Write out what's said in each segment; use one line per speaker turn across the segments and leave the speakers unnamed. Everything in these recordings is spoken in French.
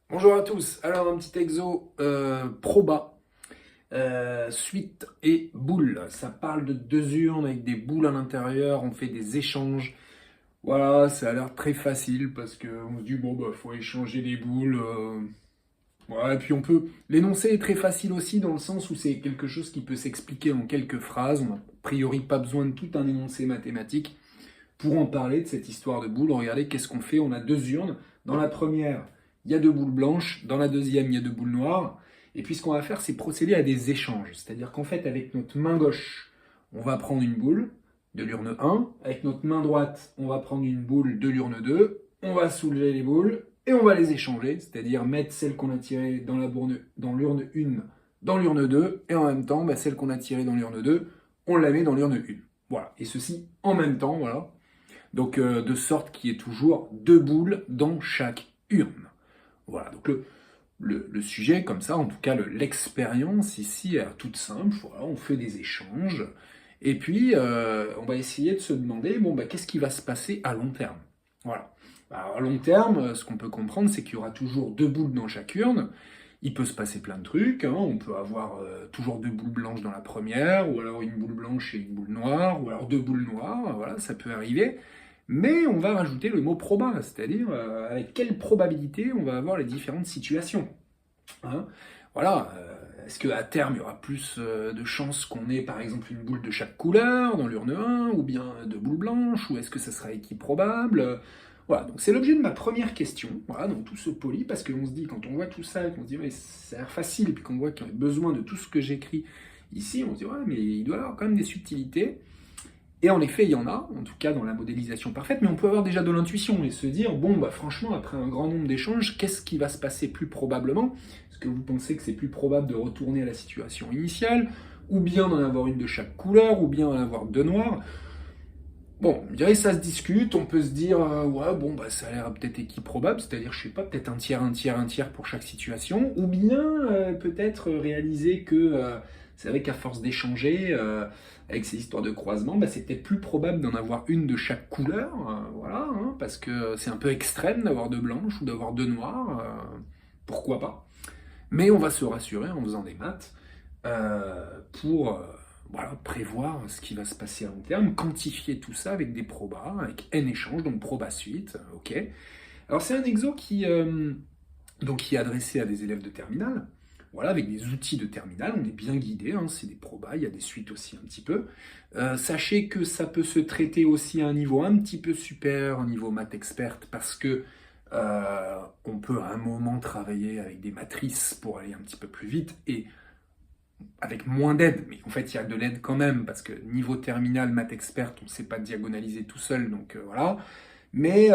Bonjour à tous, alors un petit exo proba, suite et boule. Ça parle de deux urnes avec des boules à l'intérieur, on fait des échanges. Voilà, ça a l'air très facile parce qu'on se dit bon bah faut échanger les boules. Voilà, et puis on peut. L'énoncé est très facile aussi dans le sens où c'est quelque chose qui peut s'expliquer en quelques phrases. On n'a a priori pas besoin de tout un énoncé mathématique pour en parler de cette histoire de boules. Regardez qu'est-ce qu'on fait. On a deux urnes. Dans la première, il y a deux boules blanches. Dans la deuxième, il y a deux boules noires. Et puis ce qu'on va faire, c'est procéder à des échanges. C'est-à-dire qu'en fait, avec notre main gauche, on va prendre une boule de l'urne 1. Avec notre main droite, on va prendre une boule de l'urne 2. On va soulever les boules et on va les échanger. C'est-à-dire mettre celle qu'on a tirée dans l'urne 1 dans l'urne 2. Et en même temps, celle qu'on a tirée dans l'urne 2, on la met dans l'urne 1. Voilà. Et ceci en même temps, voilà. Donc de sorte qu'il y ait toujours deux boules dans chaque urne. Voilà, donc le sujet comme ça, en tout cas l'expérience ici est toute simple. Voilà, on fait des échanges et puis on va essayer de se demander, bon, qu'est-ce qui va se passer à long terme. Voilà. Alors, à long terme, ce qu'on peut comprendre, c'est qu'il y aura toujours deux boules dans chaque urne. Il peut se passer plein de trucs, hein. On peut avoir toujours deux boules blanches dans la première, ou alors une boule blanche et une boule noire, ou alors deux boules noires, voilà, ça peut arriver. Mais on va rajouter le mot proba, c'est-à-dire avec quelle probabilité on va avoir les différentes situations. Hein. Voilà, est-ce qu'à terme il y aura plus de chances qu'on ait par exemple une boule de chaque couleur dans l'urne 1, ou bien deux boules blanches, ou est-ce que ça sera équiprobable? Voilà, donc c'est l'objet de ma première question. Voilà, donc tout se polie, parce qu'on se dit, quand on voit tout ça, qu'on se dit, ouais, ça a l'air facile, et puis qu'on voit qu'il y a besoin de tout ce que j'écris ici, on se dit, ouais, mais il doit y avoir quand même des subtilités. Et en effet, il y en a, en tout cas dans la modélisation parfaite, mais on peut avoir déjà de l'intuition et se dire, bon, franchement, après un grand nombre d'échanges, qu'est-ce qui va se passer plus probablement? Est-ce que vous pensez que c'est plus probable de retourner à la situation initiale, ou bien d'en avoir une de chaque couleur, ou bien d'en avoir deux noires? Bon, je dirais que ça se discute, on peut se dire, ouais, bon, ça a l'air peut-être équiprobable, c'est-à-dire, je sais pas, peut-être un tiers, un tiers, un tiers pour chaque situation, ou bien peut-être réaliser que c'est vrai qu'à force d'échanger avec ces histoires de croisement, c'est peut-être plus probable d'en avoir une de chaque couleur, voilà, hein, parce que c'est un peu extrême d'avoir deux blanches ou d'avoir deux noires, pourquoi pas. Mais on va se rassurer en faisant des maths pour voilà, prévoir ce qui va se passer à long terme, quantifier tout ça avec des probas, avec n échanges, donc proba suite, ok. Alors c'est un exo qui est adressé à des élèves de terminale, voilà, avec des outils de terminale, on est bien guidé, hein, c'est des probas, il y a des suites aussi un petit peu. Sachez que ça peut se traiter aussi à un niveau un petit peu supérieur, au niveau maths experte, parce que on peut à un moment travailler avec des matrices pour aller un petit peu plus vite, et avec moins d'aide, mais en fait il y a de l'aide quand même, parce que niveau terminal, maths expert, on ne sait pas diagonaliser tout seul, donc voilà. Mais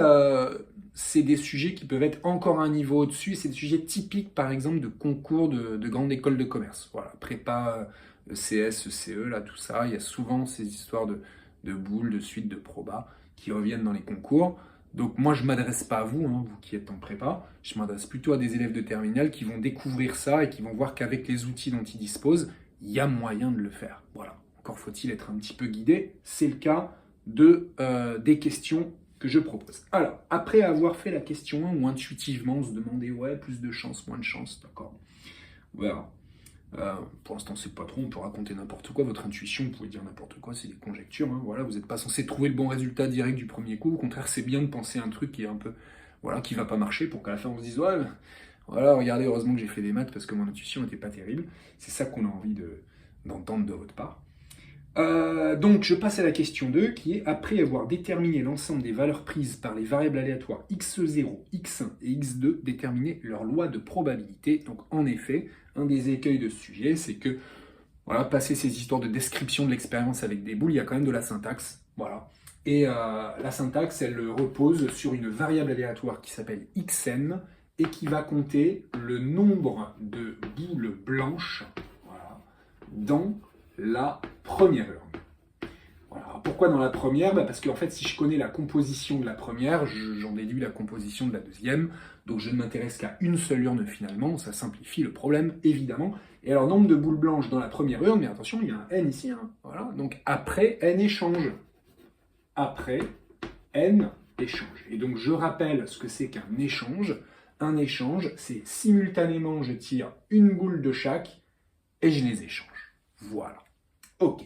c'est des sujets qui peuvent être encore un niveau au-dessus, c'est des sujets typiques par exemple de concours de grande école de commerce. Voilà, prépa, ECS, ECE, là tout ça, il y a souvent ces histoires de boules, de suites, de proba qui reviennent dans les concours. Donc moi je ne m'adresse pas à vous, hein, vous qui êtes en prépa, je m'adresse plutôt à des élèves de terminale qui vont découvrir ça et qui vont voir qu'avec les outils dont ils disposent, il y a moyen de le faire. Voilà, encore faut-il être un petit peu guidé, c'est le cas des questions que je propose. Alors, après avoir fait la question 1, ou intuitivement se demander, ouais, plus de chance, moins de chance, d'accord, on verra. Pour l'instant, c'est pas trop, on peut raconter n'importe quoi, votre intuition, vous pouvez dire n'importe quoi, c'est des conjectures, hein, voilà, vous n'êtes pas censé trouver le bon résultat direct du premier coup, au contraire, c'est bien de penser à un truc qui est un peu, voilà, qui va pas marcher pour qu'à la fin on se dise, ouais, voilà, regardez, heureusement que j'ai fait des maths parce que mon intuition n'était pas terrible, c'est ça qu'on a envie d'entendre de votre part. Donc je passe à la question 2 qui est après avoir déterminé l'ensemble des valeurs prises par les variables aléatoires x0, x1 et x2, déterminer leur loi de probabilité. Donc en effet, un des écueils de ce sujet, c'est que voilà, passer ces histoires de description de l'expérience avec des boules, il y a quand même de la syntaxe. Voilà. Et la syntaxe, elle repose sur une variable aléatoire qui s'appelle xn et qui va compter le nombre de boules blanches, voilà, dans la première urne. Voilà. Pourquoi dans la première? Parce qu'en fait, si je connais la composition de la première, j'en déduis la composition de la deuxième. Donc je ne m'intéresse qu'à une seule urne finalement. Ça simplifie le problème, évidemment. Et alors, nombre de boules blanches dans la première urne, mais attention, il y a un n ici. Hein. Voilà. Donc après, n échange. Après, n échange. Et donc je rappelle ce que c'est qu'un échange. un échange, c'est simultanément je tire une boule de chaque et je les échange. Voilà. Ok.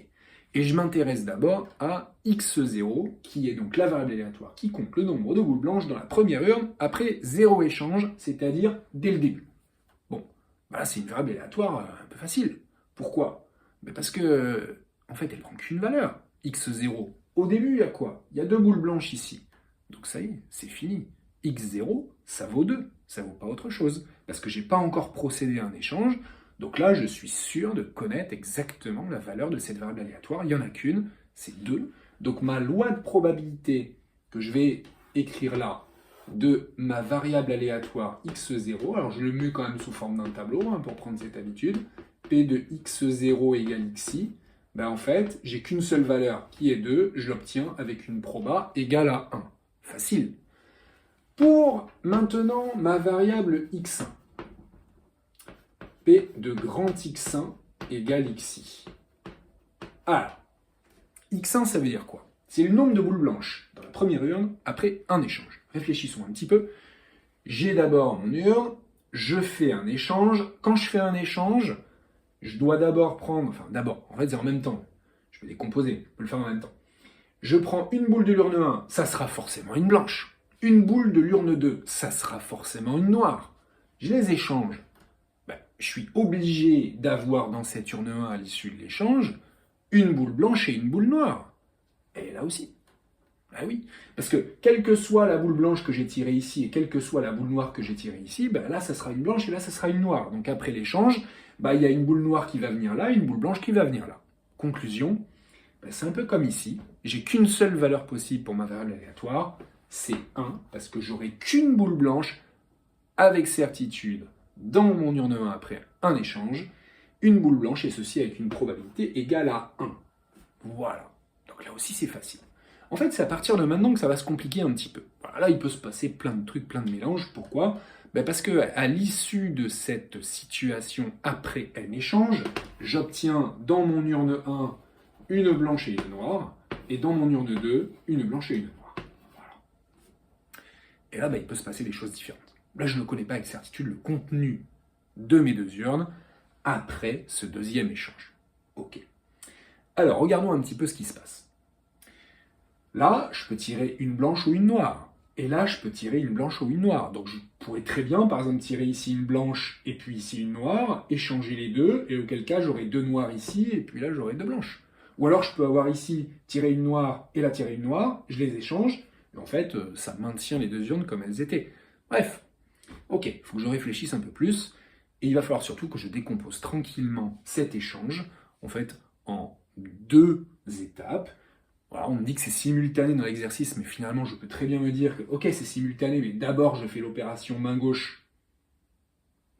Et je m'intéresse d'abord à x0, qui est donc la variable aléatoire qui compte le nombre de boules blanches dans la première urne après 0 échange, c'est-à-dire dès le début. Bon, bah là c'est une variable aléatoire un peu facile. Pourquoi? Parce que, en fait, elle prend qu'une valeur. x0. Au début, il y a quoi? Il y a 2 boules blanches ici. Donc ça y est, c'est fini. x0, ça vaut 2. Ça vaut pas autre chose. Parce que j'ai pas encore procédé à un échange. Donc là, je suis sûr de connaître exactement la valeur de cette variable aléatoire. Il n'y en a qu'une, c'est 2. Donc ma loi de probabilité que je vais écrire là, de ma variable aléatoire x0, alors je le mue quand même sous forme d'un tableau pour prendre cette habitude, P de x0 égale xi, ben en fait, j'ai qu'une seule valeur qui est 2, je l'obtiens avec une proba égale à 1. Facile. Pour maintenant ma variable x1, P de grand x1 égale xi. Alors, x1 ça veut dire quoi? C'est le nombre de boules blanches dans la première urne après un échange. Réfléchissons un petit peu. J'ai d'abord mon urne, je fais un échange. Quand je fais un échange, je dois d'abord prendre, enfin d'abord, en fait c'est en même temps, je peux décomposer, je peux le faire en même temps. Je prends une boule de l'urne 1, ça sera forcément une blanche. Une boule de l'urne 2, ça sera forcément une noire. Je les échange. Je suis obligé d'avoir dans cette urne 1 à l'issue de l'échange une boule blanche et une boule noire. Et là aussi. Ah oui, parce que quelle que soit la boule blanche que j'ai tirée ici et quelle que soit la boule noire que j'ai tirée ici, là ça sera une blanche et là ça sera une noire. Donc après l'échange, il y a une boule noire qui va venir là, une boule blanche qui va venir là. Conclusion, c'est un peu comme ici. J'ai qu'une seule valeur possible pour ma variable aléatoire, c'est 1, parce que j'aurai qu'une boule blanche avec certitude dans mon urne 1 après un échange, une boule blanche et ceci avec une probabilité égale à 1. Voilà. Donc là aussi c'est facile. En fait, c'est à partir de maintenant que ça va se compliquer un petit peu. Voilà, là, il peut se passer plein de trucs, plein de mélanges. Pourquoi? Parce que à l'issue de cette situation après un échange, j'obtiens dans mon urne 1 une blanche et une noire, et dans mon urne 2, une blanche et une noire. Voilà. Et là, il peut se passer des choses différentes. Là, je ne connais pas avec certitude le contenu de mes deux urnes après ce deuxième échange. Ok. Alors, regardons un petit peu ce qui se passe. Là, je peux tirer une blanche ou une noire. Et là, je peux tirer une blanche ou une noire. Donc, je pourrais très bien, par exemple, tirer ici une blanche et puis ici une noire, échanger les deux, et auquel cas, j'aurai deux noires ici, et puis là, j'aurai deux blanches. Ou alors, je peux avoir ici, tirer une noire et là, tirer une noire, je les échange, et en fait, ça maintient les deux urnes comme elles étaient. Bref. Ok, il faut que je réfléchisse un peu plus, et il va falloir surtout que je décompose tranquillement cet échange, en fait, en deux étapes. Voilà, on me dit que c'est simultané dans l'exercice, mais finalement, je peux très bien me dire que, ok, c'est simultané, mais d'abord, je fais l'opération main gauche,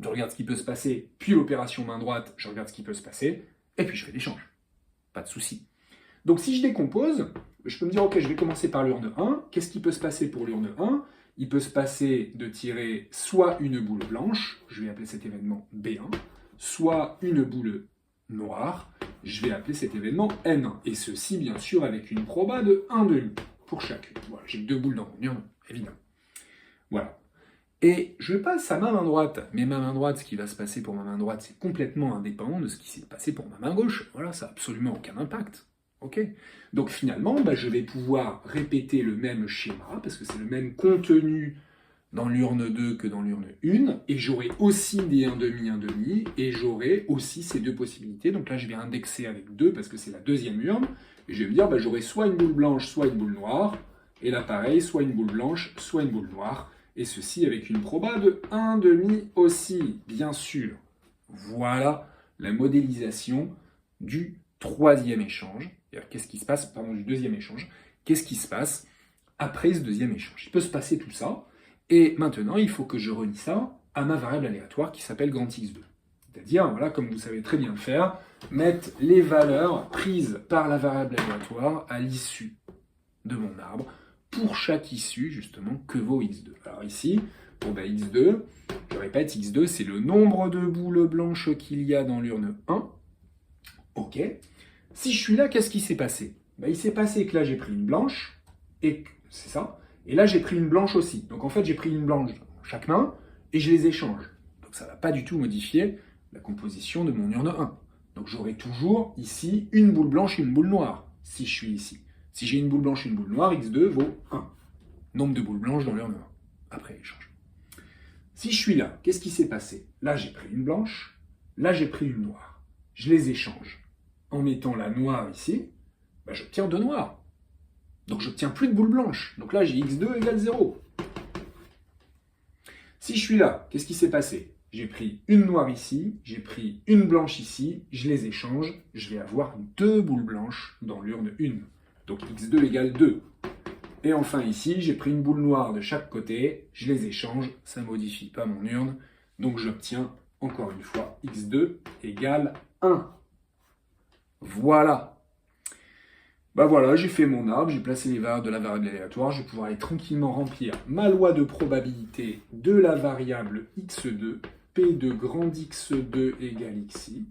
je regarde ce qui peut se passer, puis l'opération main droite, je regarde ce qui peut se passer, et puis je fais l'échange. Pas de souci. Donc, si je décompose, je peux me dire, ok, je vais commencer par l'urne 1. Qu'est-ce qui peut se passer pour l'urne 1 ? Il peut se passer de tirer soit une boule blanche, je vais appeler cet événement B1, soit une boule noire, je vais appeler cet événement N1. Et ceci, bien sûr, avec une proba de 1,5 pour chacune. Voilà, j'ai deux boules dans mon urne, évidemment. Voilà. Et je passe à ma main droite. Mais ma main droite, ce qui va se passer pour ma main droite, c'est complètement indépendant de ce qui s'est passé pour ma main gauche. Voilà, ça n'a absolument aucun impact. Ok. Donc finalement, je vais pouvoir répéter le même schéma, parce que c'est le même contenu dans l'urne 2 que dans l'urne 1, et j'aurai aussi des 1,5, et j'aurai aussi ces deux possibilités. Donc là, je vais indexer avec 2, parce que c'est la deuxième urne, et je vais me dire, j'aurai soit une boule blanche, soit une boule noire, et là, pareil, soit une boule blanche, soit une boule noire, et ceci avec une proba de 1,5 aussi, bien sûr. Voilà la modélisation du troisième échange. Qu'est-ce qui se passe, du deuxième échange, qu'est-ce qui se passe après ce deuxième échange? Il peut se passer tout ça, et maintenant, il faut que je relie ça à ma variable aléatoire qui s'appelle grand x2. C'est-à-dire, voilà, comme vous savez très bien le faire, mettre les valeurs prises par la variable aléatoire à l'issue de mon arbre, pour chaque issue, justement, que vaut x2. Alors ici, pour x2, je répète, x2, c'est le nombre de boules blanches qu'il y a dans l'urne 1. Ok. Si je suis là, qu'est-ce qui s'est passé? Il s'est passé que là, j'ai pris une blanche, et c'est ça, et là, j'ai pris une blanche aussi. Donc en fait, j'ai pris une blanche dans chaque main, et je les échange. Donc ça ne va pas du tout modifier la composition de mon urne 1. Donc j'aurai toujours ici une boule blanche et une boule noire, si je suis ici. Si j'ai une boule blanche et une boule noire, x2 vaut 1. Nombre de boules blanches dans l'urne 1, après l'échange. Si je suis là, qu'est-ce qui s'est passé? Là, j'ai pris une blanche, là, j'ai pris une noire. Je les échange. En mettant la noire ici, ben, j'obtiens 2 noirs. Donc j'obtiens plus de boules blanches. Donc là, j'ai x2 égale 0. Si je suis là, qu'est-ce qui s'est passé? J'ai pris une noire ici, j'ai pris une blanche ici, je les échange, je vais avoir 2 boules blanches dans l'urne 1. Donc x2 égale 2. Et enfin ici, j'ai pris une boule noire de chaque côté, je les échange, ça ne modifie pas mon urne, donc j'obtiens encore une fois x2 égale 1. Voilà. Bah voilà, j'ai fait mon arbre, j'ai placé les variables de la variable aléatoire, je vais pouvoir aller tranquillement remplir ma loi de probabilité de la variable x2, p de grand x2 égale xi,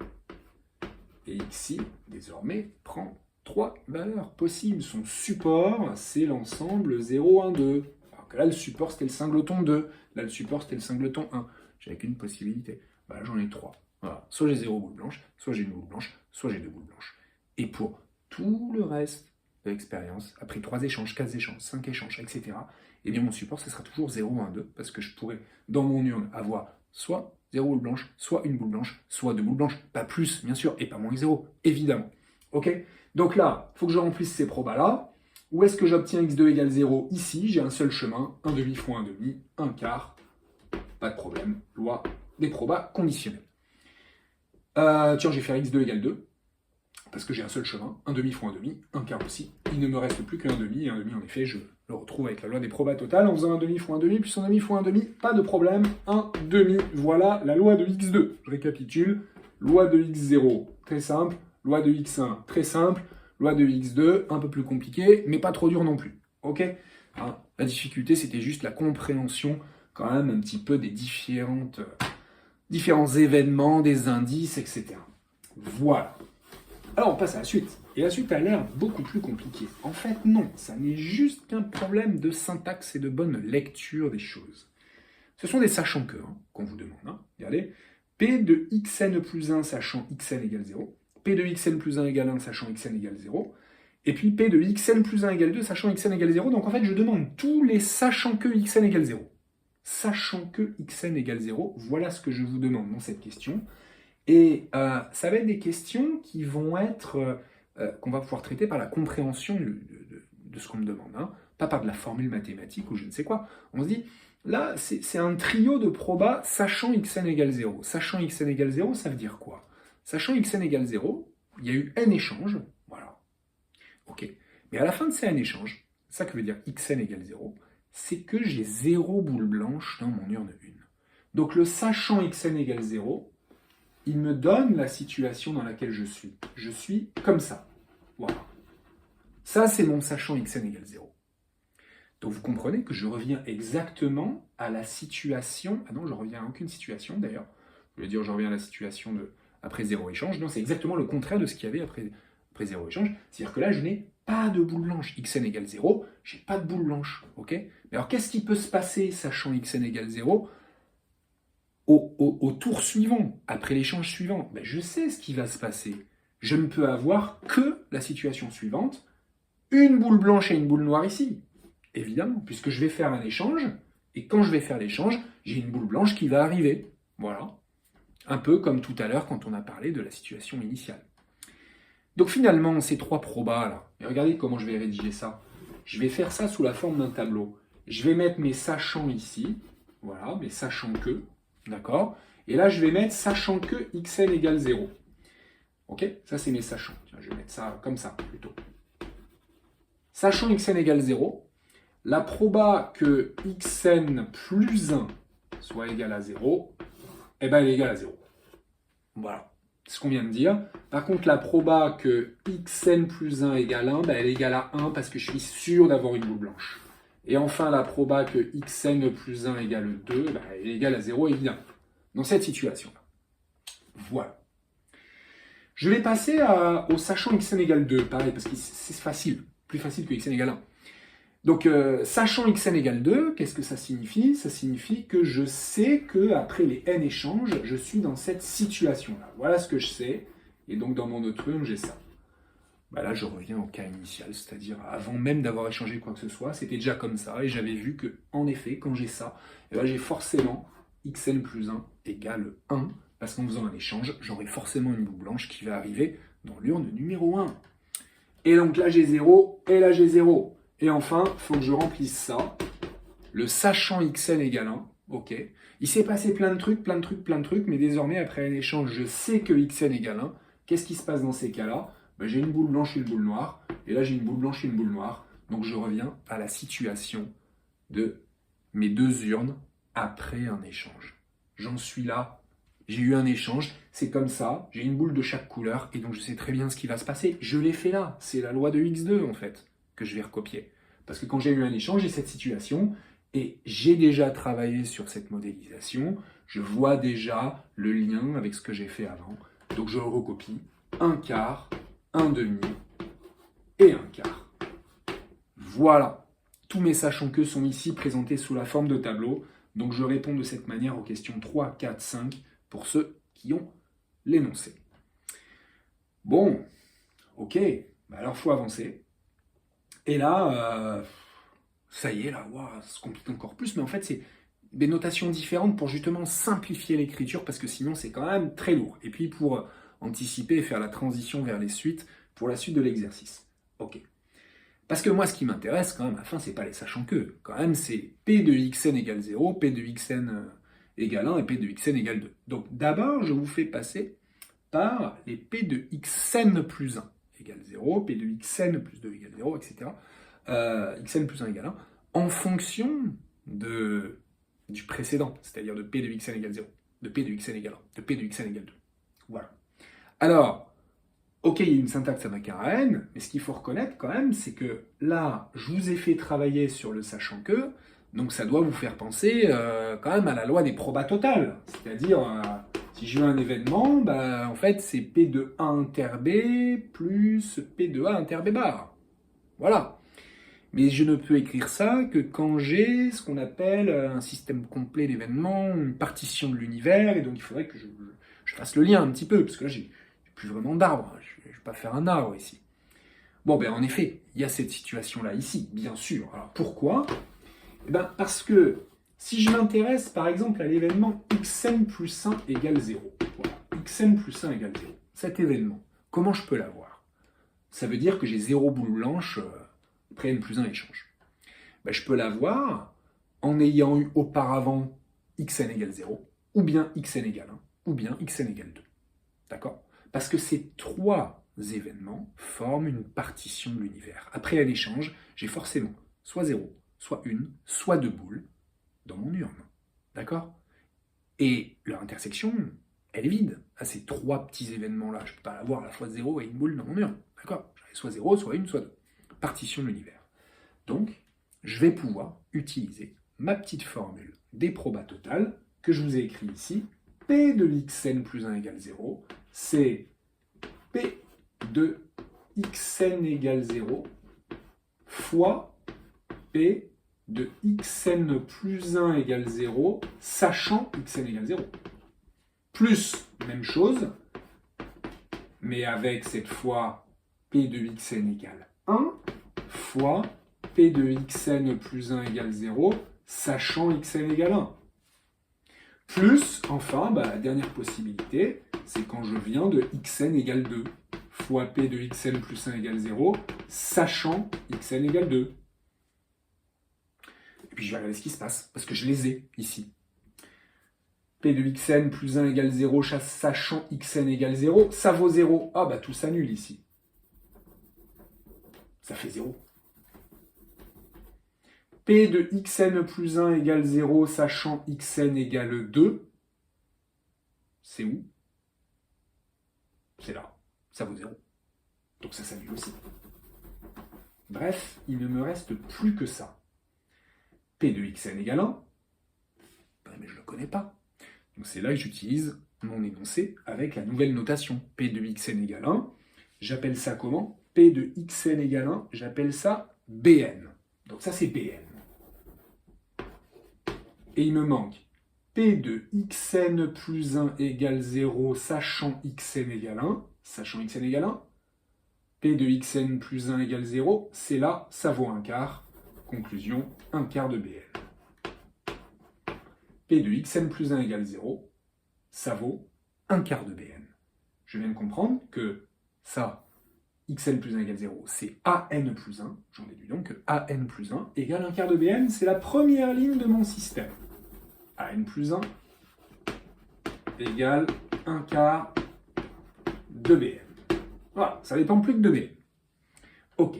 et xi, désormais, prend 3 valeurs possibles. Son support, c'est l'ensemble 0, 1, 2. Alors que là, le support, c'était le singleton 2. Là, le support, c'était le singleton 1. J'avais qu'une possibilité. Bah, là, j'en ai 3. Voilà. Soit j'ai 0 boule blanche, soit j'ai une boule blanche, soit j'ai 2 boules blanches. Et pour tout le reste de l'expérience, après 3 échanges, 4 échanges, 5 échanges, etc., eh bien, mon support, ce sera toujours 0, 1, 2, parce que je pourrais, dans mon urne, avoir soit 0 boule blanche, soit une boule blanche, soit 2 boules blanches. Pas plus, bien sûr, et pas moins que 0, évidemment. OK? Donc là, il faut que je remplisse ces probas-là. Où est-ce que j'obtiens x2 égale 0? Ici, j'ai un seul chemin, 1 demi fois 1 demi, 1 quart. Pas de problème, loi des probas conditionnels. Tiens, je vais faire x2 égale 2, parce que j'ai un seul chemin, 1 demi fois 1 demi, 1 quart aussi. Il ne me reste plus qu'un demi, et 1 demi, en effet, je le retrouve avec la loi des probas totales, en faisant 1 demi fois 1 demi, plus 1 demi fois 1 demi, pas de problème, 1 demi. Voilà la loi de x2. Je récapitule, loi de x0, très simple, loi de x1, très simple, loi de x2, un peu plus compliqué, mais pas trop dur non plus. Ok? Hein, la difficulté, c'était juste la compréhension, quand même, un petit peu des différents événements, des indices, etc. Voilà. Alors, on passe à la suite. Et la suite a l'air beaucoup plus compliquée. En fait, non, ça n'est juste qu'un problème de syntaxe et de bonne lecture des choses. Ce sont des sachant que, qu'on vous demande. Hein. Regardez, P de xn plus 1 sachant xn égale 0, P de xn plus 1 égale 1 sachant xn égale 0, et puis P de xn plus 1 égale 2 sachant xn égale 0. Donc en fait, je demande tous les sachant que xn égale 0. Sachant que xn égale 0, voilà ce que je vous demande dans cette question. Et ça va être des questions qui vont être, qu'on va pouvoir traiter par la compréhension de ce qu'on me demande, hein. Pas par de la formule mathématique ou je ne sais quoi. On se dit, là, c'est un trio de probas sachant xn égale 0. Sachant xn égale 0, ça veut dire quoi? Sachant xn égale 0, il y a eu n échanges, voilà. Ok. Mais à la fin de ces n échanges, ça que veut dire xn égale 0, c'est que j'ai 0 boule blanche dans mon urne 1. Donc le sachant xn égale 0, il me donne la situation dans laquelle je suis. Je suis comme ça. Voilà. Ça, c'est mon sachant xn égale 0. Donc vous comprenez que je reviens exactement à la situation... Ah non, je reviens à aucune situation d'ailleurs. Je veux dire, je reviens à la situation de après 0 échange. Non, c'est exactement le contraire de ce qu'il y avait après 0 échange. C'est-à-dire que là, je n'ai pas de boule blanche. Xn égale 0, j'ai pas de boule blanche. Ok? Mais alors, qu'est-ce qui peut se passer, sachant xn égale 0 au tour suivant, après l'échange suivant? Ben, je sais ce qui va se passer. Je ne peux avoir que la situation suivante, une boule blanche et une boule noire ici. Évidemment, puisque je vais faire un échange, et quand je vais faire l'échange, j'ai une boule blanche qui va arriver. Voilà. Un peu comme tout à l'heure quand on a parlé de la situation initiale. Donc finalement, ces 3 probas là, et regardez comment je vais rédiger ça. Je vais faire ça sous la forme d'un tableau. Je vais mettre mes sachants ici, voilà, mes sachants que, d'accord? Et là, je vais mettre sachant que xn égale 0. Ok? Ça, c'est mes sachants. Tiens, je vais mettre ça comme ça, plutôt. Sachant xn égale 0, la proba que xn plus 1 soit égal à 0, eh ben, elle est égale à 0. Voilà. C'est ce qu'on vient de dire. Par contre, la proba que xn plus 1 égale 1, ben, elle est égale à 1 parce que je suis sûr d'avoir une boule blanche. Et enfin, la proba que xn plus 1 égale 2, ben, elle est égale à 0, évidemment. Dans cette situation-là. Voilà. Je vais passer au sachant xn égale 2, pareil, parce que c'est facile. Plus facile que xn égale 1. Donc, sachant xn égale 2, qu'est-ce que ça signifie? Ça signifie que je sais qu'après les n échanges, je suis dans cette situation-là. Voilà ce que je sais. Et donc, dans mon nocturne, j'ai ça. Bah là, je reviens au cas initial, c'est-à-dire avant même d'avoir échangé quoi que ce soit, c'était déjà comme ça, et j'avais vu que, en effet, quand j'ai ça, eh ben, j'ai forcément xn plus 1 égale 1, parce qu'en faisant un échange, j'aurai forcément une boule blanche qui va arriver dans l'urne numéro 1. Et donc là, j'ai 0, et là, j'ai 0. Et enfin, il faut que je remplisse ça, le sachant xn égale 1, ok. Il s'est passé plein de trucs, mais désormais, après un échange, je sais que xn égale 1. Qu'est-ce qui se passe dans ces cas-là? Ben, j'ai une boule blanche et une boule noire, et là j'ai une boule blanche et une boule noire, donc je reviens à la situation de mes deux urnes après un échange. J'en suis là, j'ai eu un échange, c'est comme ça, j'ai une boule de chaque couleur, et donc je sais très bien ce qui va se passer. Je l'ai fait là, c'est la loi de x2 en fait, que je vais recopier. Parce que quand j'ai eu un échange, j'ai cette situation, et j'ai déjà travaillé sur cette modélisation, je vois déjà le lien avec ce que j'ai fait avant, donc je recopie un quart, un demi et un quart. Voilà, tous mes sachant que sont ici présentés sous la forme de tableau, donc je réponds de cette manière aux questions 3, 4, 5 pour ceux qui ont l'énoncé. Bon, ok, bah alors il faut avancer. Et là, ça y est, là, wow, ça se complique encore plus, mais en fait c'est des notations différentes pour justement simplifier l'écriture, parce que sinon c'est quand même très lourd. Et puis pour anticiper et faire la transition vers les suites, pour la suite de l'exercice. Ok. Parce que moi, ce qui m'intéresse, quand même, à la fin, c'est pas les sachant que. Quand même, c'est P de xn égale 0, P de xn égale 1 et P de xn égale 2. Donc d'abord, je vous fais passer par les P de xn plus 1 égale 0, P de xn plus 2 égale 0, etc. Xn plus 1 égale 1, en fonction du précédent, c'est-à-dire de P de xn égale 0, de P de xn égale 1, de P de xn égale 2. Voilà. Alors, ok, il y a une syntaxe avec un n, mais ce qu'il faut reconnaître quand même, c'est que là, je vous ai fait travailler sur le sachant que, donc ça doit vous faire penser quand même à la loi des probas totales. C'est-à-dire, si je veux un événement, bah, en fait, c'est P de A inter B plus P de A inter B bar. Voilà. Mais je ne peux écrire ça que quand j'ai ce qu'on appelle un système complet d'événements, une partition de l'univers, et donc il faudrait que je fasse le lien un petit peu, parce que là, j'ai plus vraiment d'arbre, je ne vais pas faire un arbre ici. Bon, ben en effet, il y a cette situation-là ici, bien sûr. Alors pourquoi? Eh ben, parce que si je m'intéresse par exemple à l'événement xn plus 1 égale 0, voilà, xn plus 1 égale 0, cet événement, comment je peux l'avoir? Ça veut dire que j'ai 0 boule blanche après n plus 1 échange. Ben, je peux l'avoir en ayant eu auparavant xn égale 0, ou bien xn égale 1, ou bien xn égale 2. D'accord? Parce que ces trois événements forment une partition de l'univers. Après un échange, j'ai forcément soit 0, soit 1, soit 2 boules dans mon urne. D'accord? Et leur intersection, elle est vide à ces trois petits événements-là. Je ne peux pas avoir à la fois 0 et une boule dans mon urne. D'accord? J'avais soit 0, soit 1, soit 2. Partition de l'univers. Donc, je vais pouvoir utiliser ma petite formule des probas totales que je vous ai écrit ici. P de xn plus 1 égale 0, c'est P de xn égale 0 fois P de xn plus 1 égale 0, sachant xn égale 0. Plus, même chose, mais avec cette fois P de xn égale 1 fois P de xn plus 1 égale 0, sachant xn égale 1. Plus, enfin, la dernière possibilité, c'est quand je viens de xn égale 2 fois P de xn plus 1 égale 0, sachant xn égale 2. Et puis je vais regarder ce qui se passe, parce que je les ai ici. P de xn plus 1 égale 0, sachant xn égale 0, ça vaut 0. Ah bah tout s'annule ici. Ça fait 0. P de xn plus 1 égale 0, sachant xn égale 2, c'est où? C'est là. Ça vaut 0. Donc ça s'annule aussi. Bref, il ne me reste plus que ça. P de xn égale 1, mais je ne le connais pas. Donc c'est là que j'utilise mon énoncé avec la nouvelle notation. P de xn égale 1, j'appelle ça comment? P de xn égale 1, j'appelle ça Bn. Donc ça, c'est Bn. Et il me manque P de xn plus 1 égale 0, sachant xn égale 1. Sachant xn égale 1. P de xn plus 1 égale 0. C'est là, ça vaut un quart. Conclusion, un quart de Bn. P de xn plus 1 égale 0. Ça vaut un quart de Bn. Je viens de comprendre que ça, xn plus 1 égale 0, c'est an plus 1. J'en déduis donc que an plus 1 égale un quart de Bn. C'est la première ligne de mon système. an plus 1 égale un quart de Bn. Voilà, ça dépend plus que de Bn. Ok.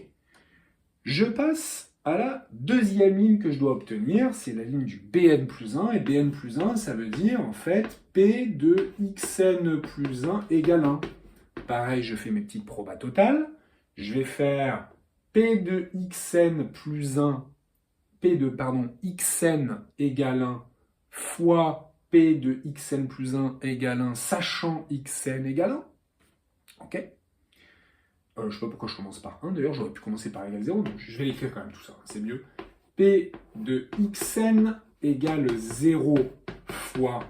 Je passe à la deuxième ligne que je dois obtenir, c'est la ligne du Bn plus 1, et Bn plus 1, ça veut dire en fait P de xn plus 1 égale 1. Pareil, je fais mes petites probas totales. Je vais faire P de xn plus 1, xn égale 1 fois P de xn plus 1 égale 1, sachant xn égale 1. Ok. Je ne sais pas pourquoi je commence par 1, d'ailleurs j'aurais pu commencer par égal 0, donc je vais l'écrire quand même tout ça, c'est mieux. P de xn égale 0 fois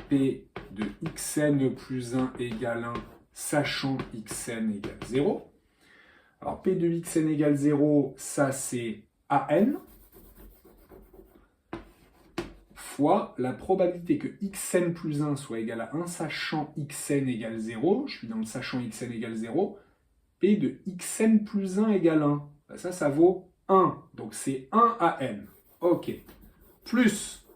P de xn plus 1 égale 1, sachant xn égale 0. Alors P de xn égale 0, ça c'est an, fois la probabilité que xn plus 1 soit égal à 1, sachant xn égale 0, je suis dans le sachant xn égale 0, P de xn plus 1 égale 1. Ben ça vaut 1. Donc c'est 1 à n. Ok. Plus,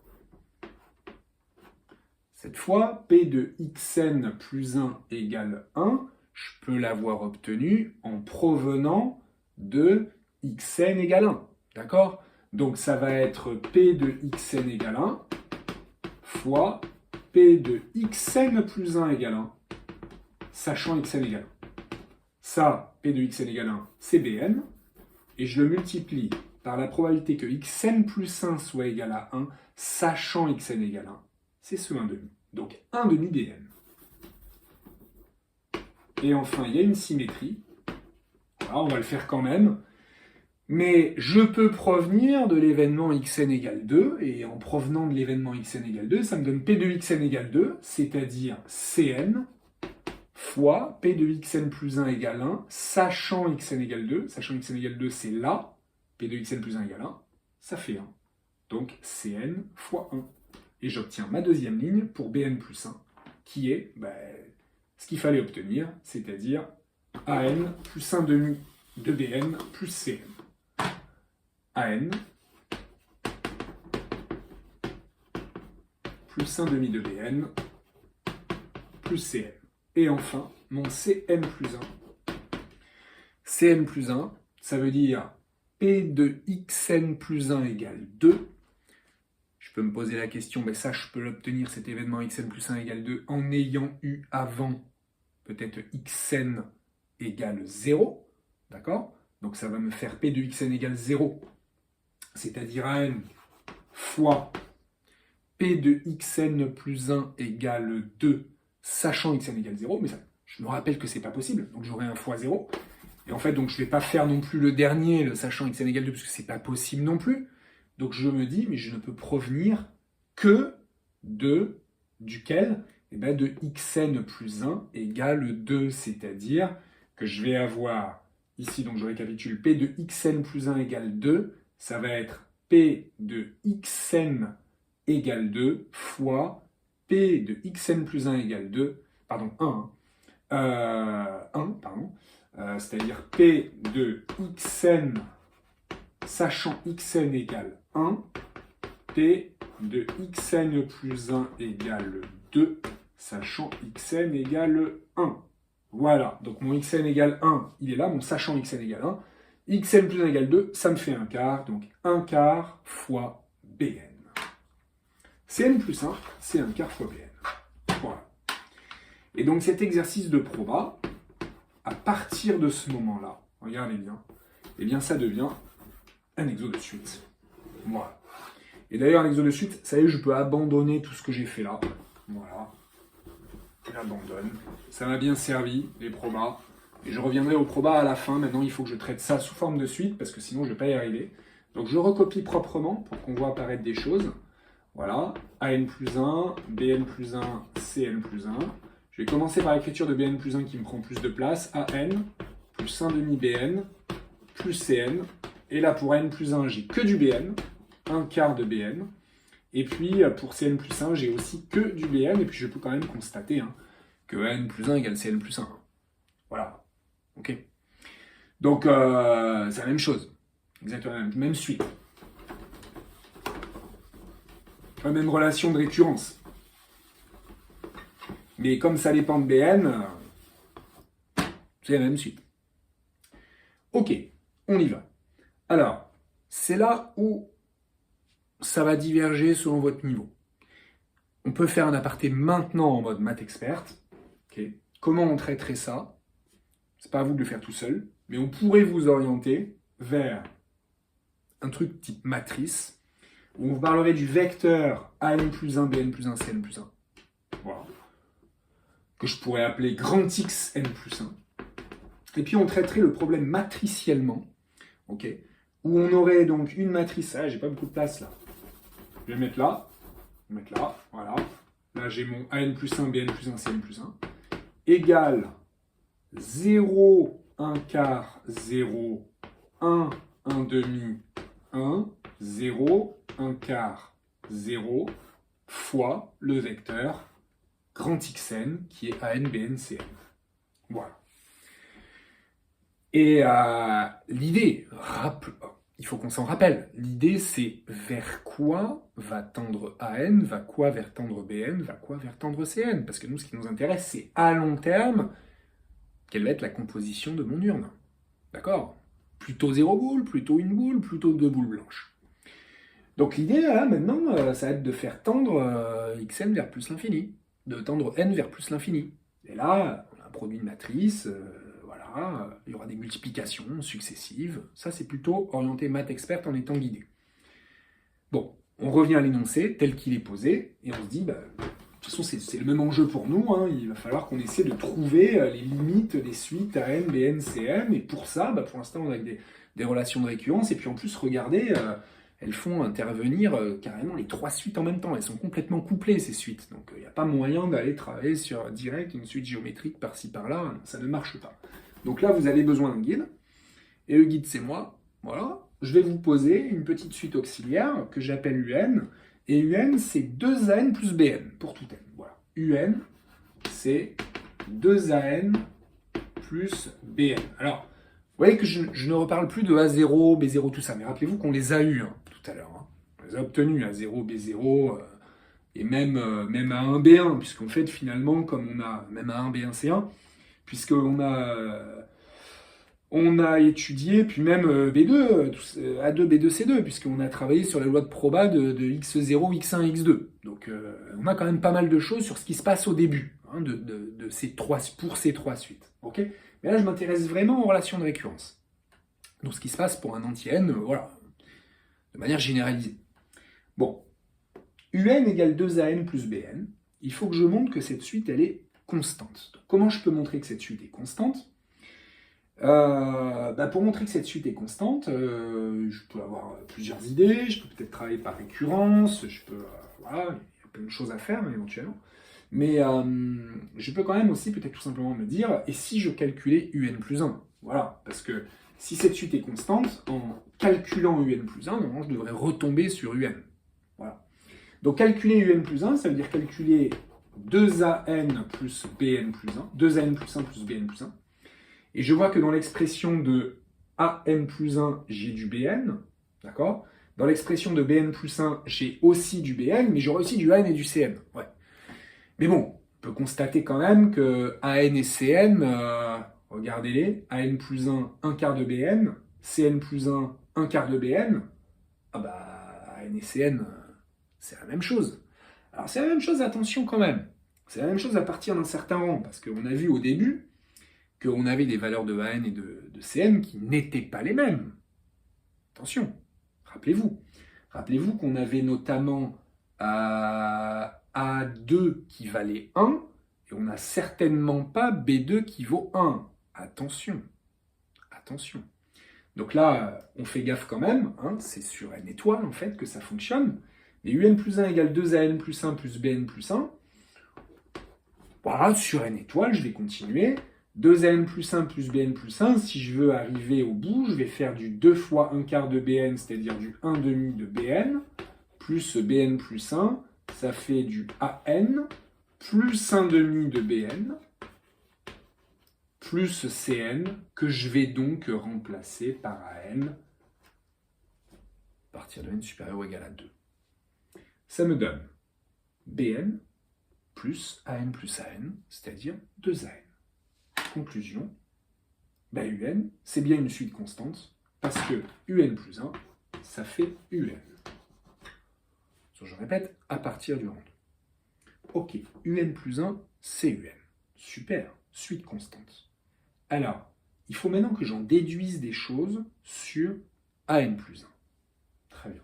cette fois, P de xn plus 1 égale 1, je peux l'avoir obtenu en provenant de xn égale 1. D'accord? Donc ça va être P de xn égale 1 fois P de xn plus 1 égale 1, sachant xn égale 1. Ça, P de xn égale 1, c'est Bn, et je le multiplie par la probabilité que xn plus 1 soit égal à 1, sachant xn égale 1, c'est ce 1,5. Donc 1,5 Bn. Et enfin, il y a une symétrie. Voilà, on va le faire quand même. Mais je peux provenir de l'événement xn égale 2, et en provenant de l'événement xn égale 2, ça me donne P de xn égale 2, c'est-à-dire Cn, fois P de xn plus 1 égale 1, sachant xn égale 2. Sachant xn égale 2, c'est là. P de xn plus 1 égale 1, ça fait 1. Donc Cn fois 1. Et j'obtiens ma deuxième ligne pour Bn plus 1, qui est ce qu'il fallait obtenir, c'est-à-dire An plus 1,5 de Bn plus Cn. An plus 1,5 de Bn plus Cn. Et enfin, mon Cn plus 1. Cn plus 1, ça veut dire P de xn plus 1 égale 2. Je peux me poser la question, mais ça, je peux l'obtenir, cet événement xn plus 1 égale 2, en ayant eu avant peut-être xn égale 0. D'accord? Donc ça va me faire P de xn égale 0, c'est-à-dire An fois P de xn plus 1 égale 2, sachant xn égale 0, mais ça, je me rappelle que c'est pas possible, donc j'aurai un fois 0. Et en fait, donc je vais pas faire non plus le dernier, le sachant xn égale 2, parce que c'est pas possible non plus. Donc je me dis, mais je ne peux provenir que duquel? Eh ben de xn plus 1 égale 2, c'est-à-dire que je vais avoir, ici, donc je récapitule, P de xn plus 1 égale 2, ça va être P de xn égale 2 fois P de xn plus 1 égale 2, pardon, 1, pardon, c'est-à-dire P de xn sachant xn égale 1, P de xn plus 1 égale 2, sachant xn égale 1. Voilà, donc mon xn égale 1, il est là, mon sachant xn égale 1. Xn plus 1 égale 2, ça me fait un quart, donc un quart fois Bn. Cn plus 1, c'est un quart fois Bn. Voilà. Et donc cet exercice de proba, à partir de ce moment-là, regardez bien, eh bien ça devient un exo de suite. Voilà. Et d'ailleurs, un exo de suite, ça y est, je peux abandonner tout ce que j'ai fait là. Voilà. J'abandonne. Ça m'a bien servi, les probas. Et je reviendrai aux probas à la fin. Maintenant, il faut que je traite ça sous forme de suite, parce que sinon, je ne vais pas y arriver. Donc je recopie proprement pour qu'on voit apparaître des choses. Voilà, AN plus 1, BN plus 1, CN plus 1. Je vais commencer par l'écriture de BN plus 1 qui me prend plus de place. AN plus 1 demi BN plus CN. Et là pour AN plus 1, j'ai que du BN, un quart de BN. Et puis pour CN plus 1, j'ai aussi que du BN. Et puis je peux quand même constater que AN plus 1 égale CN plus 1. Voilà, ok. Donc c'est la même chose, exactement la même suite. La même relation de récurrence. Mais comme ça dépend de BN, c'est la même suite. Ok, on y va. Alors, c'est là où ça va diverger selon votre niveau. On peut faire un aparté maintenant en mode maths experte. Okay. Comment on traiterait ça? C'est pas à vous de le faire tout seul, mais on pourrait vous orienter vers un truc type matrice, où on vous parlerait du vecteur AN plus 1, BN plus 1, CN plus 1. Voilà. Que je pourrais appeler grand X N plus 1. Et puis on traiterait le problème matriciellement, ok, où on aurait donc une matrice, j'ai pas beaucoup de place là, je vais mettre là, voilà, là j'ai mon AN plus 1, BN plus 1, CN plus 1, égale 0, 1 quart, 0, 1, 1 demi, 1, 0, 1 quart, 0, fois le vecteur grand Xn qui est AN, BN, CN. Voilà. Et l'idée, il faut qu'on s'en rappelle, l'idée c'est vers quoi va tendre AN, va quoi vers tendre BN, va quoi vers tendre CN. Parce que nous, ce qui nous intéresse, c'est à long terme, quelle va être la composition de mon urne. D'accord? Plutôt 0 boule, plutôt une boule, plutôt 2 boules blanches. Donc l'idée, là, maintenant, ça va être de faire tendre Xn vers plus l'infini, de tendre N vers plus l'infini. Et là, on a un produit de matrice, voilà, il y aura des multiplications successives. Ça, c'est plutôt orienté maths experte en étant guidé. Bon, on revient à l'énoncé tel qu'il est posé, et on se dit, de toute façon, c'est le même enjeu pour nous, il va falloir qu'on essaie de trouver les limites des suites AN, BN, CN, et pour ça, pour l'instant, on a des relations de récurrence, et puis en plus, regardez, elles font intervenir carrément les 3 suites en même temps, elles sont complètement couplées, ces suites, donc il n'y a pas moyen d'aller travailler sur direct une suite géométrique par-ci, par-là, ça ne marche pas. Donc là, vous avez besoin d'un guide, et le guide, c'est moi, voilà. Je vais vous poser une petite suite auxiliaire que j'appelle UN, et UN, c'est 2AN plus BN, pour tout N. Voilà. UN, c'est 2AN plus BN. Alors, vous voyez que je ne reparle plus de A0, B0, tout ça, mais rappelez-vous qu'on les a eus tout à l'heure. On les a obtenus, A0, B0, et même A1, B1, puisqu'en fait, finalement, comme on a même A1, B1, C1, puisqu'on a étudié, puis même B2, A2, B2, C2, puisqu'on a travaillé sur la loi de proba de X0, X1, X2. Donc on a quand même pas mal de choses sur ce qui se passe au début pour ces 3 suites. Okay, mais là, je m'intéresse vraiment aux relations de récurrence. Donc ce qui se passe pour un anti-N, voilà, de manière généralisée. Bon, UN égale 2AN plus BN. Il faut que je montre que cette suite, elle est constante. Donc, comment je peux montrer que cette suite est constante ? Pour montrer que cette suite est constante, je peux avoir plusieurs idées, je peux peut-être travailler par récurrence, voilà, il y a plein de choses à faire éventuellement. Mais je peux quand même aussi peut-être tout simplement me dire, et si je calculais UN plus 1 ? Voilà, parce que si cette suite est constante, en calculant UN plus 1, normalement je devrais retomber sur UN. Voilà. Donc calculer UN plus 1, ça veut dire calculer 2AN plus BN plus 1, 2AN plus 1 plus BN plus 1. Et je vois que dans l'expression de AN plus 1, j'ai du BN, d'accord ? Dans l'expression de BN plus 1, j'ai aussi du BN, mais j'aurai aussi du AN et du CN. Ouais. Mais bon, on peut constater quand même que AN et CN, regardez-les, AN plus 1, un quart de BN, CN plus 1, un quart de BN, AN et CN, c'est la même chose. Alors c'est la même chose, attention quand même. C'est la même chose à partir d'un certain rang, parce qu'on a vu au début qu'on avait des valeurs de AN et de CN qui n'étaient pas les mêmes. Attention, rappelez-vous. Rappelez-vous qu'on avait notamment A2 qui valait 1, et on n'a certainement pas B2 qui vaut 1. Attention, attention. Donc là, on fait gaffe quand même, hein, c'est sur n étoile en fait que ça fonctionne. Mais un plus 1 égale 2an plus 1 plus bn plus 1. Voilà, sur n étoile, je vais continuer. 2an plus 1 plus bn plus 1, si je veux arriver au bout, je vais faire du 2 fois 1 quart de bn, c'est-à-dire du 1 demi de bn, plus bn plus 1, ça fait du an, plus 1 demi de bn, plus cn, que je vais donc remplacer par an, à partir de n supérieur ou égal à 2. Ça me donne bn plus an, c'est-à-dire 2an. Conclusion, un, c'est bien une suite constante, parce que un plus 1, ça fait un. Je répète, à partir du rang 2. Ok, un plus 1, c'est un. Super, suite constante. Alors, il faut maintenant que j'en déduise des choses sur an plus 1. Très bien.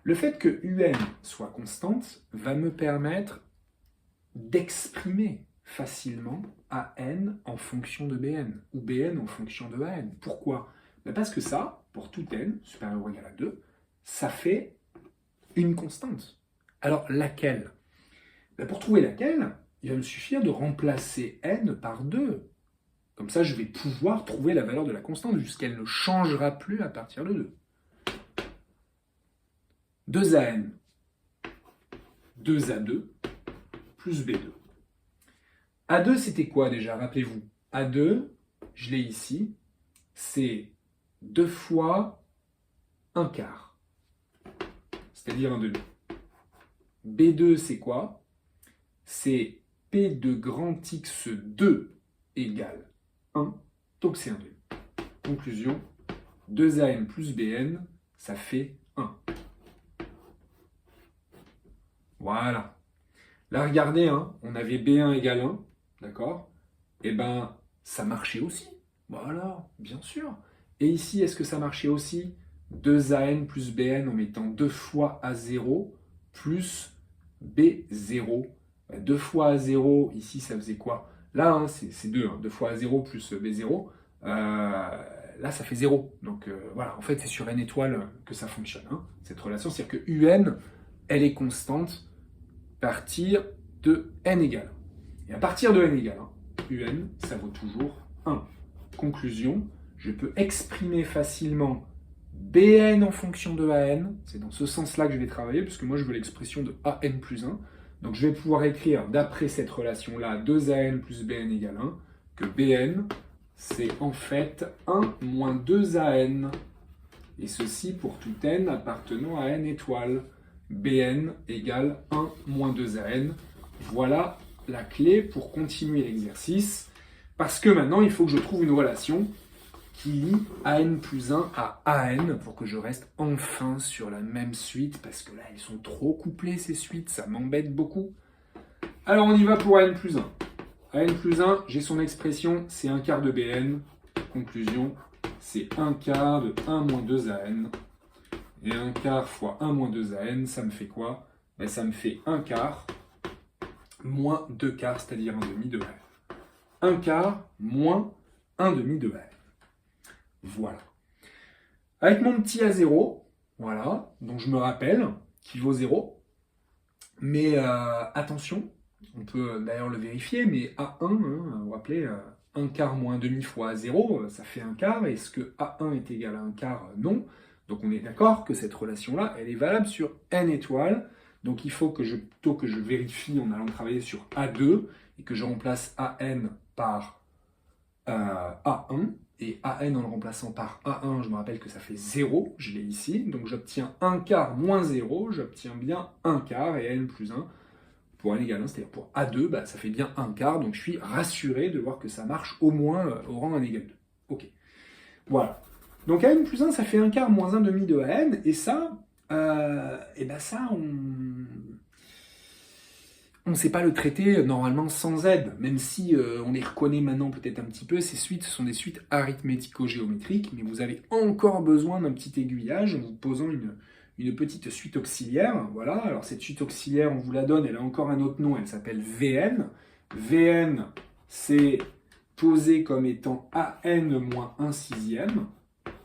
Le fait que un soit constante va me permettre d'exprimer facilement an en fonction de bn, ou bn en fonction de an. Pourquoi? Parce que ça, pour tout n, supérieur ou égal à 2, ça fait une constante. Alors, laquelle? Pour trouver laquelle, il va me suffire de remplacer n par 2. Comme ça, je vais pouvoir trouver la valeur de la constante, jusqu'elle ne changera plus à partir de 2. 2an, 2a2, plus b2. A2, c'était quoi déjà? Rappelez-vous. A2, je l'ai ici, c'est 2 fois 1 quart, c'est-à-dire 1 demi. B2, c'est quoi? C'est P de grand X2 égale 1, donc c'est 1 demi. Conclusion, 2an plus bn, ça fait 1. Voilà. Là, regardez, hein, on avait b1 égale 1, d'accord? Eh ben, ça marchait aussi. Voilà, bien sûr. Et ici, est-ce que ça marchait aussi? 2an plus bn en mettant 2 fois a0 plus b0. 2 fois a0, ici, ça faisait quoi? Là, hein, c'est 2, hein, 2 fois a0 plus b0. Là, ça fait 0. Donc, voilà, en fait, c'est sur n étoile que ça fonctionne, hein, cette relation. C'est-à-dire que un, elle est constante à partir de n égale 1. Et à partir de n égale 1, un, ça vaut toujours 1. Conclusion, je peux exprimer facilement bn en fonction de an. C'est dans ce sens-là que je vais travailler, puisque moi, je veux l'expression de an plus 1. Donc, je vais pouvoir écrire, d'après cette relation-là, 2an plus bn égale 1, que bn, c'est en fait 1 moins 2an. Et ceci pour tout n appartenant à n étoile. bn égale 1 moins 2an. Voilà la clé pour continuer l'exercice. Parce que maintenant, il faut que je trouve une relation qui lie an plus 1 à an pour que je reste enfin sur la même suite. Parce que là, ils sont trop couplés, ces suites. Ça m'embête beaucoup. Alors, on y va pour an plus 1. an plus 1, j'ai son expression, c'est 1 quart de bn. Conclusion, c'est 1 quart de 1 moins 2an. Et 1 quart fois 1 moins 2an, ça me fait quoi? Ça me fait 1 quart moins 2 quarts, c'est-à-dire 1 demi de an. 1 quart moins 1 demi de an. Voilà. Avec mon petit A0, voilà, donc je me rappelle qu'il vaut 0. Mais attention, on peut d'ailleurs le vérifier, mais A1, hein, vous vous rappelez, 1 quart moins 1 demi fois A0, ça fait 1 quart. Est-ce que A1 est égal à 1 quart? Non. Donc on est d'accord que cette relation-là, elle est valable sur n étoiles. Donc il faut que plutôt que je vérifie en allant travailler sur A2 et que je remplace AN par A1. Et AN en le remplaçant par A1, je me rappelle que ça fait 0, je l'ai ici. Donc j'obtiens 1 quart moins 0, j'obtiens bien 1 quart et n plus 1 pour n égale 1, c'est-à-dire pour A2, ça fait bien 1 quart. Donc je suis rassuré de voir que ça marche au moins au rang n égale 2. Ok, voilà. Donc an plus 1, ça fait 1 quart moins 1 demi de an, et ça, ça, on ne sait pas le traiter normalement sans aide, même si on les reconnaît maintenant peut-être un petit peu. Ces suites, ce sont des suites arithmético-géométriques, mais vous avez encore besoin d'un petit aiguillage en vous posant une petite suite auxiliaire. Voilà, alors cette suite auxiliaire, on vous la donne, elle a encore un autre nom, elle s'appelle Vn. Vn, c'est posé comme étant an moins 1 sixième.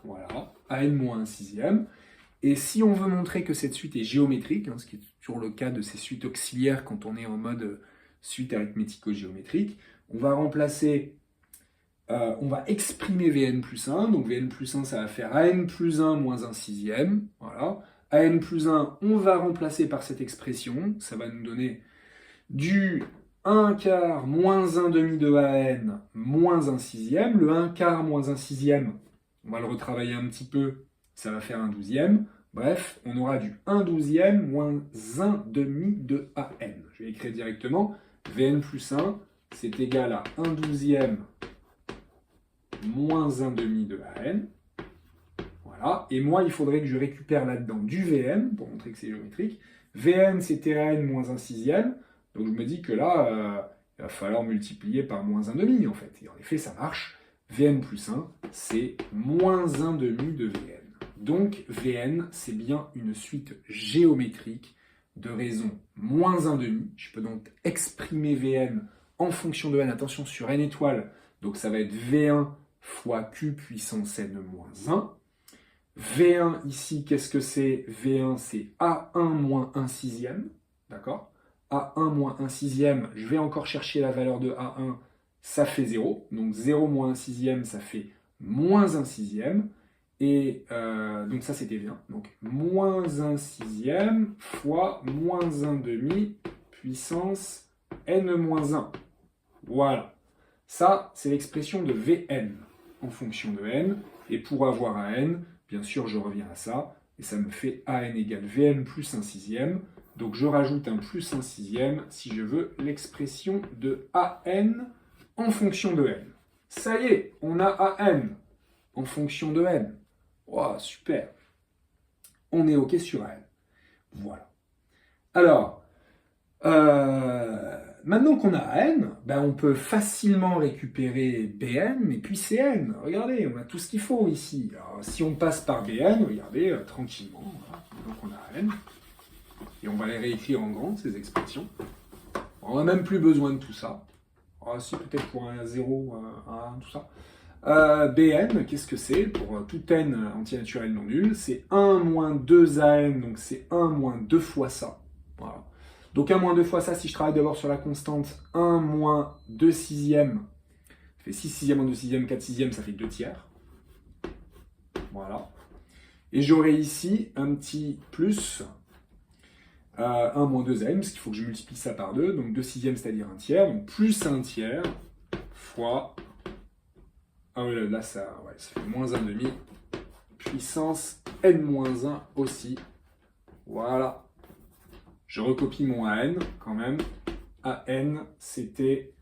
Voilà, AN moins 1 sixième. Et si on veut montrer que cette suite est géométrique, ce qui est toujours le cas de ces suites auxiliaires quand on est en mode suite arithmético-géométrique, on va remplacer, on va exprimer Vn plus 1. Donc Vn plus 1, ça va faire An plus 1 moins 1 sixième. Voilà. An plus 1, on va remplacer par cette expression. Ça va nous donner du 1 quart moins 1 demi de An moins 1 sixième. Le 1 quart moins 1 sixième, on va le retravailler un petit peu. Ça va faire un douzième. Bref, on aura du 1 douzième moins 1 demi de AN. Je vais écrire directement. Vn plus 1, c'est égal à 1 douzième moins 1 demi de AN. Voilà. Et moi, il faudrait que je récupère là-dedans du Vn, pour montrer que c'est géométrique. Vn, c'était AN moins 1 sixième. Donc je me dis que là, il va falloir multiplier par moins 1 demi, en fait. Et en effet, ça marche. Vn plus 1, c'est moins 1 demi de Vn. Donc, Vn, c'est bien une suite géométrique de raison moins 1 demi. Je peux donc exprimer Vn en fonction de n. Attention, sur n étoiles, donc ça va être V1 fois Q puissance n moins 1. V1, ici, qu'est-ce que c'est? V1, c'est A1 moins 1 sixième. D'accord? A1 moins 1 sixième, je vais encore chercher la valeur de A1, ça fait 0. Donc 0 moins 1 sixième, ça fait moins 1 sixième. Et donc ça c'était bien. Donc moins 1 sixième fois moins 1 demi puissance n moins 1. Voilà. Ça c'est l'expression de Vn en fonction de n. Et pour avoir An, bien sûr je reviens à ça. Et ça me fait An égale Vn plus 1 sixième. Donc je rajoute un plus 1 sixième si je veux l'expression de An en fonction de n. Ça y est, on a An en fonction de n. Wow, super. On est OK sur N. Voilà. Alors, maintenant qu'on a N, on peut facilement récupérer Bn et puis Cn. Regardez, on a tout ce qu'il faut ici. Alors, si on passe par Bn, regardez, tranquillement, voilà. Donc on a N. Et on va les réécrire en grand, ces expressions. On n'a même plus besoin de tout ça. Ah, si, peut-être pour un 0, un 1, tout ça. Bn, qu'est-ce que c'est? Pour tout n antinaturel non nul, c'est 1 moins 2 an, donc c'est 1 moins 2 fois ça. Voilà. Donc 1 moins 2 fois ça, si je travaille d'abord sur la constante, 1 moins 2 sixièmes, ça fait 6 sixièmes moins 2 sixièmes, 4 sixièmes, ça fait 2 tiers. Voilà. Et j'aurai ici un petit plus 1 moins 2 n, parce qu'il faut que je multiplie ça par 2, donc 2 sixièmes, c'est-à-dire 1 tiers, donc plus 1 tiers fois... Ah oui, là, ça fait moins 1 demi, puissance n-1 aussi. Voilà. Je recopie mon AN quand même. AN, c'était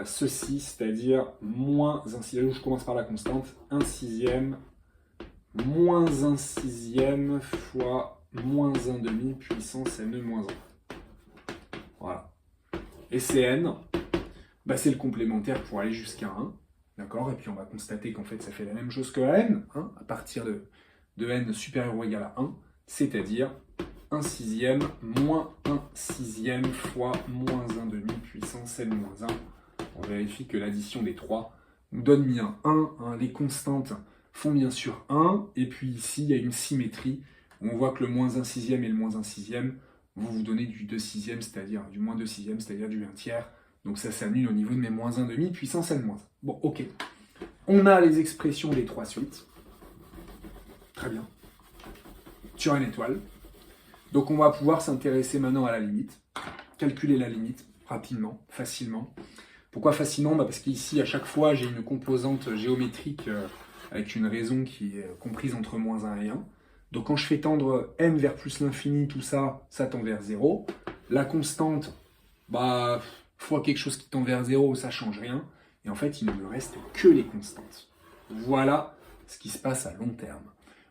ceci, c'est-à-dire moins 1 sixième. Je commence par la constante. 1 sixième, moins 1 sixième fois moins 1 demi, puissance n-1. Voilà. Et Cn, c'est le complémentaire pour aller jusqu'à 1. D'accord? Et puis on va constater qu'en fait ça fait la même chose que n, à partir de n supérieur ou égal à 1, c'est-à-dire 1 sixième moins 1 sixième fois moins 1 demi puissance n moins 1. On vérifie que l'addition des 3 nous donne bien 1. Les constantes font bien sûr 1. Et puis ici, il y a une symétrie. On voit que le moins 1 sixième et le moins 1 sixième vont vous donner du 2 sixième, c'est-à-dire du moins 2 sixième, c'est-à-dire du 1 tiers. Donc ça s'annule au niveau de mes moins 1 demi puissance n moins 1. Bon, ok. On a les expressions des 3 suites. Très bien. Sur une étoile. Donc on va pouvoir s'intéresser maintenant à la limite. Calculer la limite rapidement, facilement. Pourquoi facilement? Parce qu'ici, à chaque fois, j'ai une composante géométrique avec une raison qui est comprise entre moins 1 et 1. Donc quand je fais tendre n vers plus l'infini, tout ça, ça tend vers 0. La constante, fois quelque chose qui tend vers 0, ça ne change rien. Et en fait, il ne me reste que les constantes. Voilà ce qui se passe à long terme.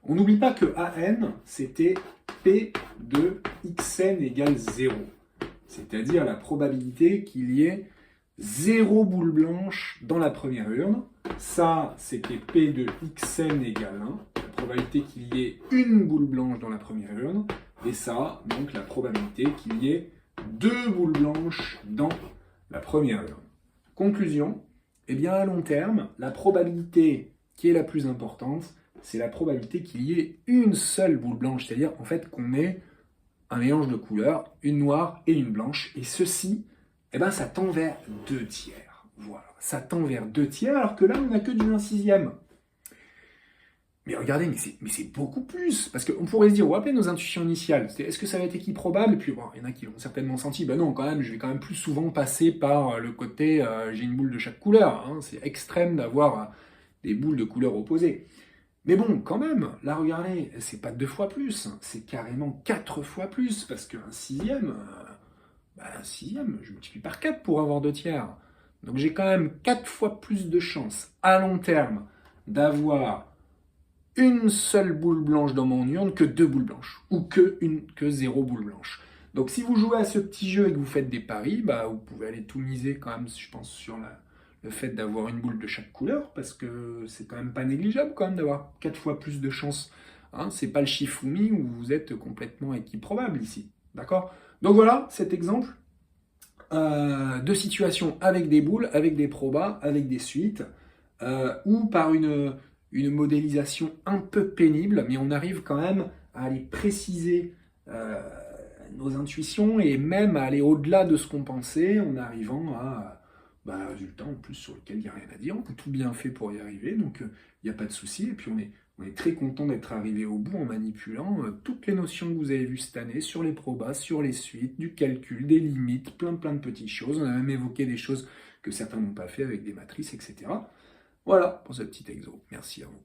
On n'oublie pas que AN, c'était P de xn égale 0. C'est-à-dire la probabilité qu'il y ait 0 boule blanche dans la première urne. Ça, c'était P de xn égale 1. La probabilité qu'il y ait une boule blanche dans la première urne. Et ça, donc la probabilité qu'il y ait 2 boules blanches dans la première urne. Conclusion, à long terme, la probabilité qui est la plus importante, c'est la probabilité qu'il y ait une seule boule blanche, c'est-à-dire en fait qu'on ait un mélange de couleurs, une noire et une blanche, et ceci, eh ben, ça tend vers 2 tiers. Voilà, ça tend vers 2 tiers, alors que là, on n'a que du 1/6. Mais regardez, mais c'est beaucoup plus. Parce qu'on pourrait se dire, on va appeler nos intuitions initiales. Est-ce que ça va être équiprobable? Et puis, bon, il y en a qui l'ont certainement senti. Ben non, quand même, je vais quand même plus souvent passer par le côté j'ai une boule de chaque couleur. Hein. C'est extrême d'avoir des boules de couleurs opposées. Mais bon, quand même, là, regardez, c'est pas 2 fois plus, c'est carrément 4 fois plus. Parce qu'un sixième, un sixième, je multiplie par 4 pour avoir 2 tiers. Donc j'ai quand même 4 fois plus de chances à long terme d'avoir une seule boule blanche dans mon urne que 2 boules blanches, ou que 0 boule blanche. Donc si vous jouez à ce petit jeu et que vous faites des paris, bah, vous pouvez aller tout miser quand même, je pense, sur le fait d'avoir une boule de chaque couleur, parce que c'est quand même pas négligeable quand même d'avoir 4 fois plus de chances. Hein, c'est pas le Shifumi où vous êtes complètement équiprobable ici. D'accord? Donc voilà cet exemple de situation avec des boules, avec des probas, avec des suites, ou par une modélisation un peu pénible, mais on arrive quand même à aller préciser nos intuitions et même à aller au-delà de ce qu'on pensait en arrivant à un résultat en plus sur lequel il n'y a rien à dire. On a tout bien fait pour y arriver, donc il n'y a pas de souci. Et puis on est très content d'être arrivé au bout en manipulant toutes les notions que vous avez vues cette année sur les probas, sur les suites, du calcul, des limites, plein de petites choses. On a même évoqué des choses que certains n'ont pas fait avec des matrices, etc. Voilà pour ce petit exo. Merci à vous.